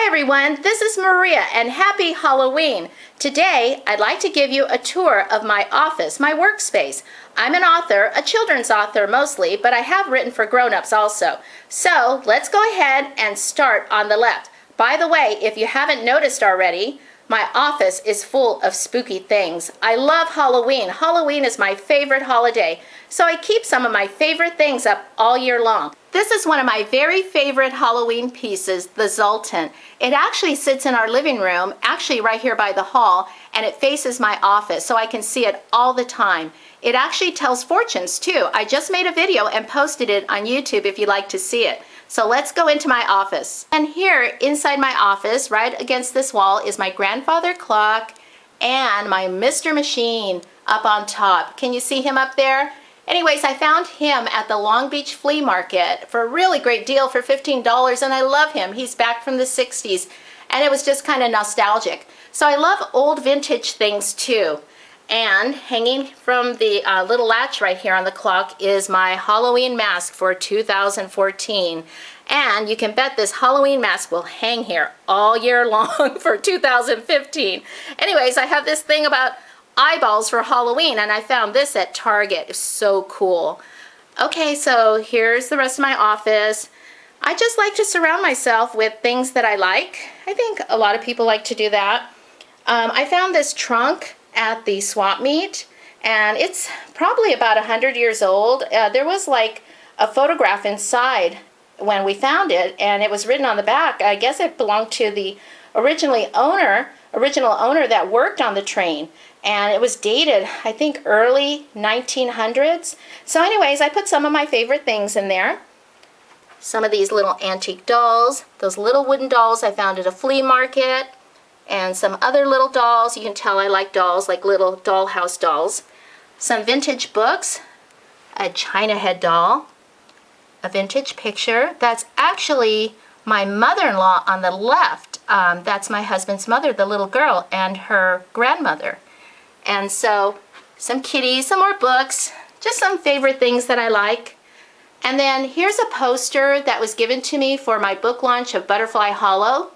Hi everyone, this is Maria and happy Halloween. Today I'd like to give you a tour of my office, my workspace. I'm an author, a children's author mostly, but I have written for grown-ups also. So let's go ahead and start on the left. By the way, if you haven't noticed already, my office is full of spooky things. I love Halloween. Halloween is my favorite holiday, so I keep some of my favorite things up all year long. This is one of my very favorite Halloween pieces, the Zoltan. It actually sits in our living room, actually right here by the hall, and it faces my office, so I can see it all the time. It actually tells fortunes too. I just made a video and posted it on YouTube if you'd like to see it. So let's go into my office. And here inside my office, right against this wall, is my grandfather clock and my Mr. Machine up on top. Can you see him up there? Anyways, I found him at the Long Beach Flea Market for a really great deal for $15, and I love him. He's back from the 60s, and it was just kind of nostalgic. So I love old vintage things too. And hanging from the little latch right here on the clock is my Halloween mask for 2014. And you can bet this Halloween mask will hang here all year long for 2015. Anyways, I have this thing about eyeballs for Halloween, and I found this at Target. It's so cool. Okay, so here's the rest of my office. I just like to surround myself with things that I like. I think a lot of people like to do that. I found this trunk at the swap meet, and it's probably about 100 years old. There was like a photograph inside when we found it, and it was written on the back. I guess it belonged to the original owner that worked on the train, and it was dated, I think, early 1900s. So anyways, I put some of my favorite things in there. Some of these little antique dolls, those little wooden dolls I found at a flea market, and some other little dolls. You can tell I like dolls, like little dollhouse dolls. Some vintage books, a China head doll, a vintage picture. That's actually my mother-in-law on the left. That's my husband's mother, the little girl, and her grandmother. And so some kitties, some more books, just some favorite things that I like. And then here's a poster that was given to me for my book launch of Butterfly Hollow.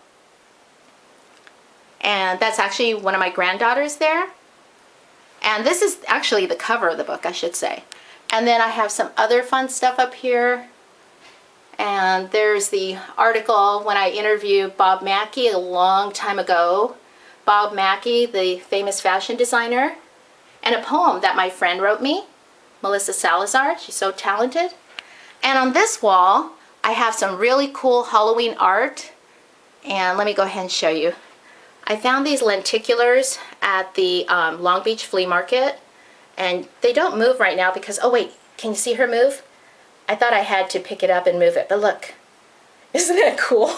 And that's actually one of my granddaughters there. And this is actually the cover of the book, I should say. And then I have some other fun stuff up here. And there's the article when I interviewed Bob Mackie a long time ago. Bob Mackie, the famous fashion designer. And a poem that my friend wrote me, Melissa Salazar. She's so talented. And on this wall, I have some really cool Halloween art. And let me go ahead and show you. I found these lenticulars at the Long Beach Flea Market, and they don't move right now because, oh wait, can you see her move? I thought I had to pick it up and move it, but look, isn't that cool?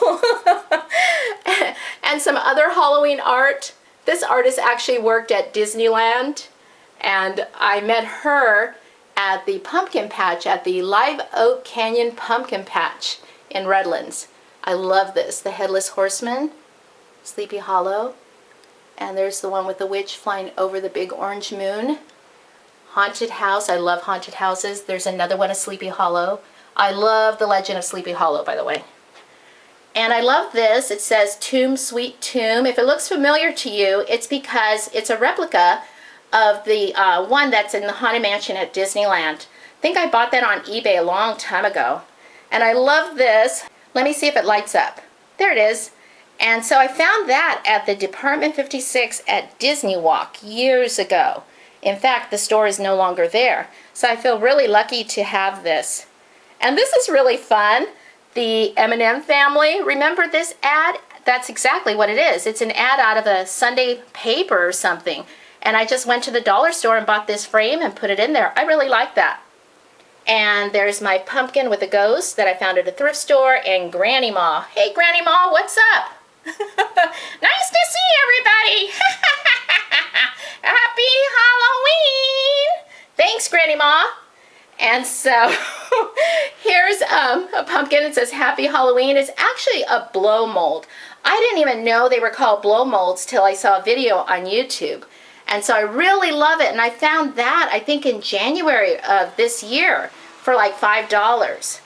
And some other Halloween art. This artist actually worked at Disneyland, and I met her at the pumpkin patch, at the Live Oak Canyon Pumpkin Patch in Redlands. I love this, the Headless Horseman. Sleepy Hollow, and there's the one with the witch flying over the big orange moon. Haunted house, I love haunted houses. There's another one of Sleepy Hollow. I love the Legend of Sleepy Hollow, by the way. And I love this. It says Tomb Sweet Tomb. If it looks familiar to you, it's because it's a replica of the one that's in the Haunted Mansion at Disneyland. I think I bought that on eBay a long time ago. And I love this. Let me see if it lights up. There it is. And so I found that at the Department 56 at Disney Walk years ago. In fact, the store is no longer there. So I feel really lucky to have this. And this is really fun. The M&M family, remember this ad? That's exactly what it is. It's an ad out of a Sunday paper or something. And I just went to the dollar store and bought this frame and put it in there. I really like that. And there's my pumpkin with a ghost that I found at a thrift store, and Granny Ma. Hey Granny Ma, what's up? Nice to see everybody. Happy Halloween. Thanks, Granny Ma. And so here's a pumpkin. It says Happy Halloween. It's actually a blow mold. I didn't even know they were called blow molds till I saw a video on YouTube. And so I really love it. And I found that, I think, in January of this year for like $5.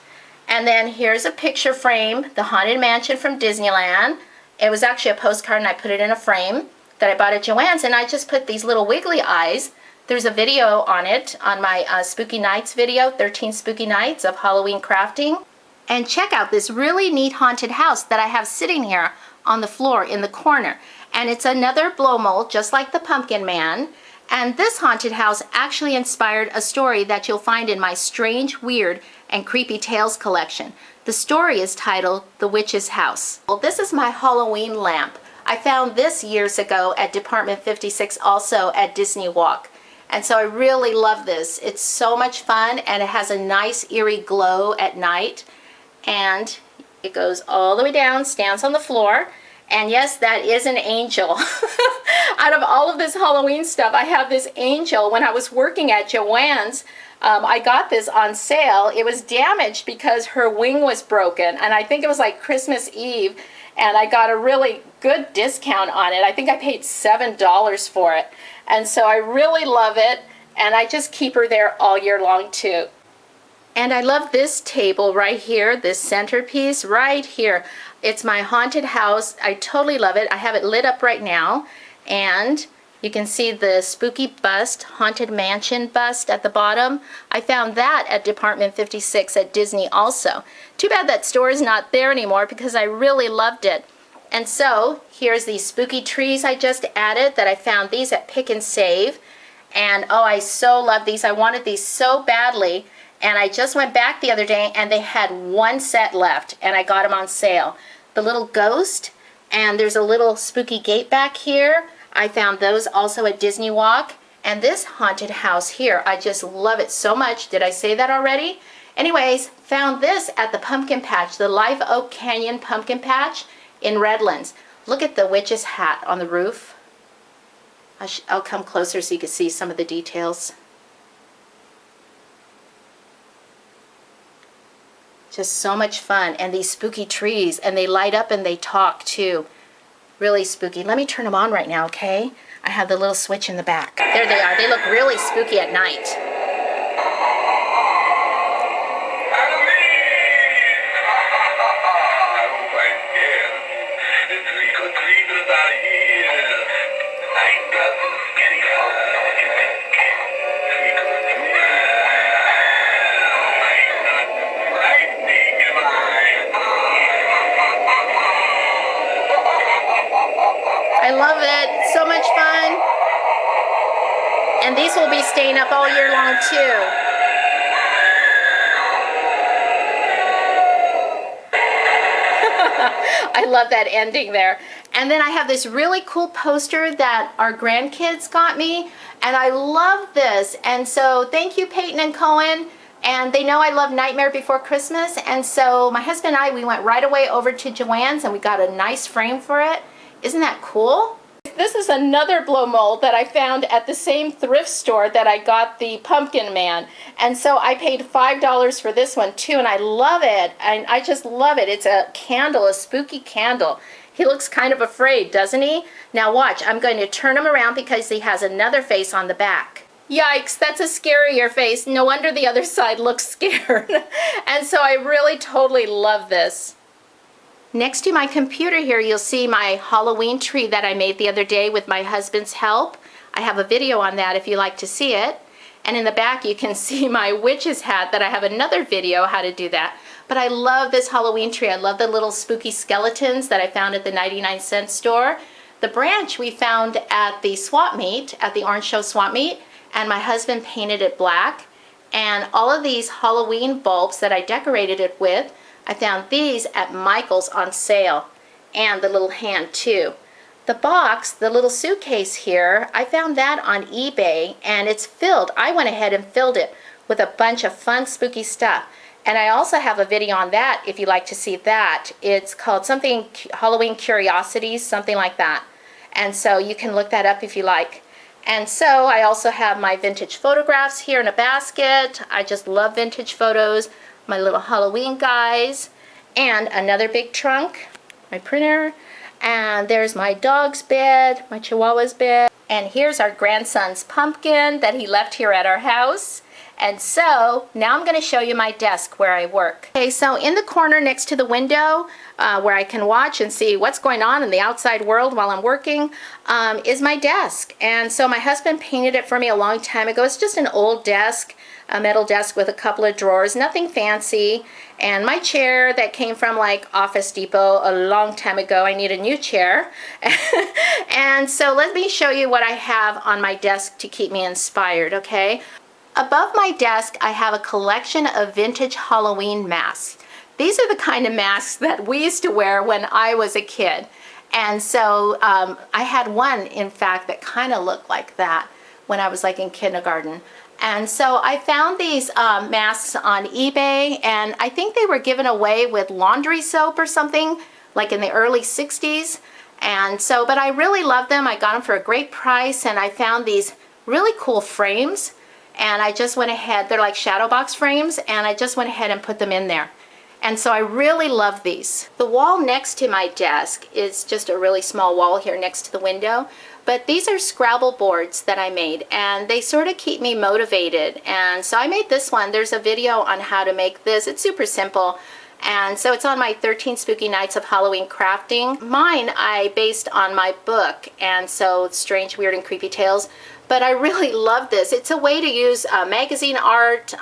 And then here's a picture frame, the Haunted Mansion from Disneyland. It was actually a postcard, and I put it in a frame that I bought at Joann's, and I just put these little wiggly eyes. There's a video on it on my Spooky Nights video, 13 Spooky Nights of Halloween crafting. And check out this really neat haunted house that I have sitting here on the floor in the corner. And it's another blow mold, just like the Pumpkin Man. And this haunted house actually inspired a story that you'll find in my Strange, Weird, and Creepy Tales collection. The story is titled The Witch's House. Well, this is my Halloween lamp. I found this years ago at Department 56, also at Disney Walk. And so I really love this. It's so much fun, and it has a nice eerie glow at night. And it goes all the way down, stands on the floor. And yes, that is an angel. Out of all of this Halloween stuff, I have this angel. When I was working at Joann's, I got this on sale. It was damaged because her wing was broken, and I think it was like Christmas Eve, and I got a really good discount on it. I think I paid $7 for it. And so I really love it, and I just keep her there all year long too. And I love this table right here, this centerpiece right here. It's my haunted house. I totally love it. I have it lit up right now, and you can see the spooky bust, Haunted Mansion bust at the bottom. I found that at Department 56 at Disney also. Too bad that store is not there anymore because I really loved it. And so here's these spooky trees I just added that I found these at Pick and Save. And oh, I so love these. I wanted these so badly. And I just went back the other day and they had one set left and I got them on sale. The little ghost, and there's a little spooky gate back here. I found those also at Disney Walk. And this haunted house here, I just love it so much. Did I say that already? Anyways, found this at the pumpkin patch, the Live Oak Canyon pumpkin patch in Redlands. Look at the witch's hat on the roof. I'll come closer so you can see some of the details. Just so much fun. And these spooky trees, and they light up and they talk too. Really spooky. Let me turn them on right now, okay? I have the little switch in the back. There they are. They look really spooky at night. I love it. So much fun. And these will be staying up all year long too. I love that ending there. And then I have this really cool poster that our grandkids got me, and I love this. And so thank you, Peyton and Cohen. And they know I love Nightmare Before Christmas, and so my husband and I, we went right away over to Joann's and we got a nice frame for it. Isn't that cool? This is another blow mold that I found at the same thrift store that I got the Pumpkin Man. And so I paid $5 for this one too, and I love it. And I just love it. It's a candle, a spooky candle. He looks kind of afraid, doesn't he? Now watch, I'm going to turn him around because he has another face on the back. Yikes, that's a scarier face. No wonder the other side looks scared. And so I really totally love this. Next to my computer here, you'll see my Halloween tree that I made the other day with my husband's help. I have a video on that if you like to see it. And in the back, you can see my witch's hat that I have another video how to do that. But I love this Halloween tree. I love the little spooky skeletons that I found at the 99-cent store. The branch we found at the swap meet, at the Orange Show swap meet, and my husband painted it black. And all of these Halloween bulbs that I decorated it with, I found these at Michael's on sale, and the little hand too. The box, the little suitcase here, I found that on eBay, and it's filled. I went ahead and filled it with a bunch of fun spooky stuff. And I also have a video on that if you'd like to see that. It's called something Halloween Curiosities, something like that. And so you can look that up if you like. And so I also have my vintage photographs here in a basket. I just love vintage photos. My little Halloween guys, and another big trunk, my printer, and there's my dog's bed, my Chihuahua's bed, and here's our grandson's pumpkin that he left here at our house. And so now I'm going to show you my desk where I work. Okay, so in the corner next to the window where I can watch and see what's going on in the outside world while I'm working is my desk. And so my husband painted it for me a long time ago. It's just an old desk, a metal desk with a couple of drawers, nothing fancy. And my chair that came from like Office Depot a long time ago, I need a new chair. And so let me show you what I have on my desk to keep me inspired, okay? Above my desk, I have a collection of vintage Halloween masks. These are the kind of masks that we used to wear when I was a kid. And so I had one, in fact, that kind of looked like that when I was like in kindergarten. And so I found these masks on eBay, and I think they were given away with laundry soap or something, like in the early 60s. And so, but I really love them. I got them for a great price, and I found these really cool frames. And I just went ahead, they're like shadow box frames, and I just went ahead and put them in there. And so I really love these. The wall next to my desk is just a really small wall here next to the window. But these are Scrabble boards that I made, and they sort of keep me motivated. And so I made this one. There's a video on how to make this. It's super simple. And so it's on my 13 Spooky Nights of Halloween Crafting. Mine I based on my book, and so Strange, Weird, and Creepy Tales. But I really love this. It's a way to use magazine art,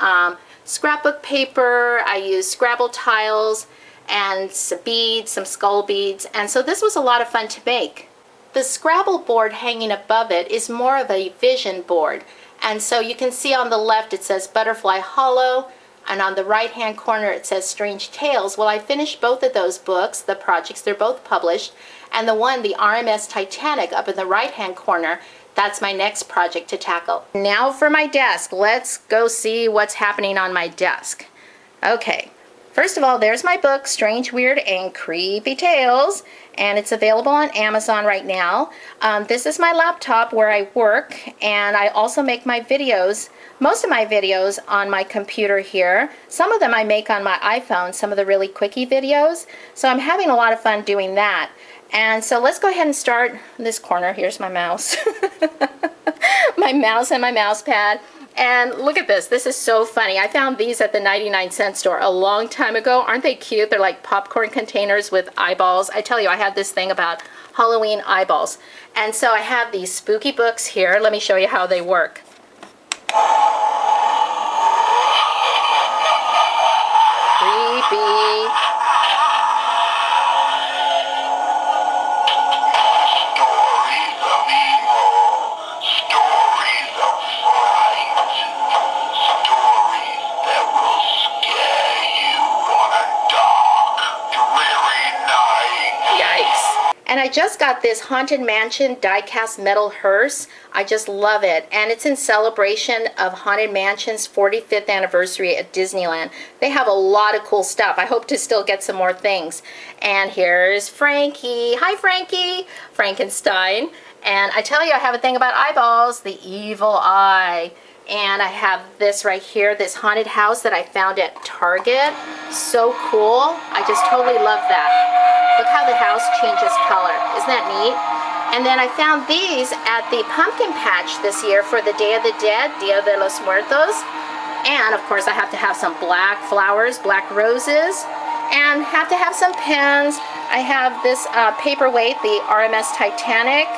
scrapbook paper. I use Scrabble tiles and some beads, some skull beads. And so this was a lot of fun to make. The Scrabble board hanging above it is more of a vision board. And so you can see on the left it says Butterfly Hollow, and on the right hand corner it says Strange Tales. Well, I finished both of those books, the projects, they're both published. And the one, the RMS Titanic, up in the right hand corner, that's my next project to tackle. Now for my desk. Let's go see what's happening on my desk. Okay, first of all, there's my book, Strange, Weird, and Creepy Tales, and it's available on Amazon right now. This is my laptop where I work, and I also make my videos, most of my videos on my computer here. Some of them I make on my iPhone, some of the really quickie videos, so I'm having a lot of fun doing that. And so let's go ahead and start this corner. Here's my mouse. My mouse and my mouse pad. And look at this. This is so funny. I found these at the 99-cent store a long time ago. Aren't they cute? They're like popcorn containers with eyeballs. I tell you, I had this thing about Halloween eyeballs. And so I have these spooky books here. Let me show you how they work. Creepy. And I just got this Haunted Mansion die-cast metal hearse. I just love it. And it's in celebration of Haunted Mansion's 45th anniversary at Disneyland. They have a lot of cool stuff. I hope to still get some more things. And here's Frankie. Hi, Frankie. Frankenstein. And I tell you, I have a thing about eyeballs, the evil eye. And I have this right here, this haunted house that I found at Target. So cool. I just totally love that. Look how the house changes color. Isn't that neat? And then I found these at the pumpkin patch this year for the Day of the Dead, Dia de los Muertos. And of course I have to have some black flowers, black roses, and have to have some pens. I have this paperweight, the RMS Titanic.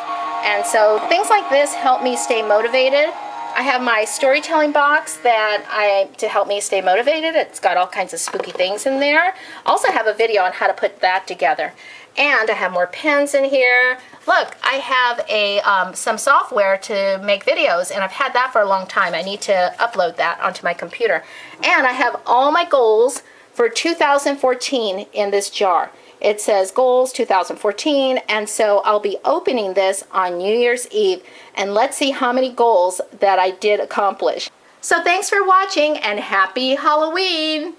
And so things like this help me stay motivated. I have my storytelling box to help me stay motivated. It's got all kinds of spooky things in there. Also have a video on how to put that together. And I have more pens in here. Look, I have some software to make videos, and I've had that for a long time. I need to upload that onto my computer. And I have all my goals for 2014 in this jar. It says goals 2014, and so I'll be opening this on New Year's Eve, and let's see how many goals that I did accomplish. So thanks for watching, and happy Halloween!